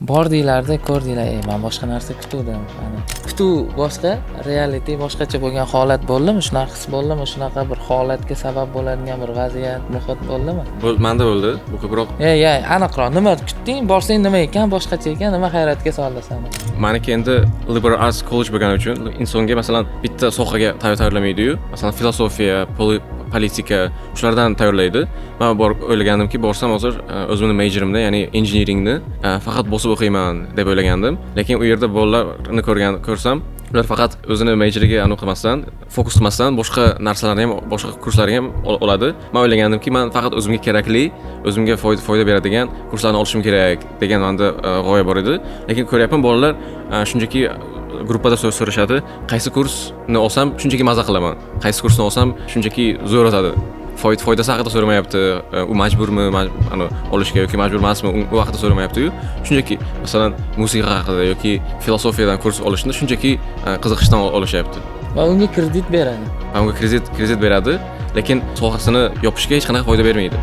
bordinglar-da, ko'rdinglar, men boshqa narsa kutuvdim. Kutuv boshqa, reality boshqacha bo'lgan holat bo'ldimi? Shunaqa his bo'ldimi? Shunaqa bir holatga sabab bo'ladigan bir vaziyat, muhit bo'ldimi? Menda bo'ldi. Bu ko'proq aniqroq. Nima kutding? Borsang nima ekan? Boshqacha ekan, nima hayratga soldi seni? Meniki endi liberal arts college bo'lgani uchun insonga masalan bitta sohaga tayyorlamaydi-yu. Masalan, filosofiya, politika shulardan tayyorlaydi. Men o'ylaganimki, borsam hozir o'zimning majorimda, ya'ni engineeringni faqat bosib o'qiyman deb o'ylagandim. Lekin u yerda bolalarni ko'rsam, ular faqat o'zini majoriga qilmasdan, fokus qilmasdan boshqa narsalarni ham, boshqa kurslarni ham oladi. Men o'ylagandimki, men faqat o'zimga kerakli, o'zimga foyda beradigan kurslarni olishim kerak degan menda g'oya bor edi. Lekin ko'ryapman, bolalar shunchaki gruppada so'rashadi, qaysi kursni olsam shunchaki maza qilaman, qaysi kursni olsam shunchaki zo'r o'tadi. Foydasi haqida so'ramayapti, u majburmi olishga yoki majbur emasmi, u haqida so'ramayapti-yu. Shunchaki masalan musiqa haqida yoki filosofiyadan kurs olishni shunchaki qiziqishdan olishyapti. Va unga kredit beradi. Unga kredit beradi, lekin sohasini yopishga hech qanaqa foyda bermaydi.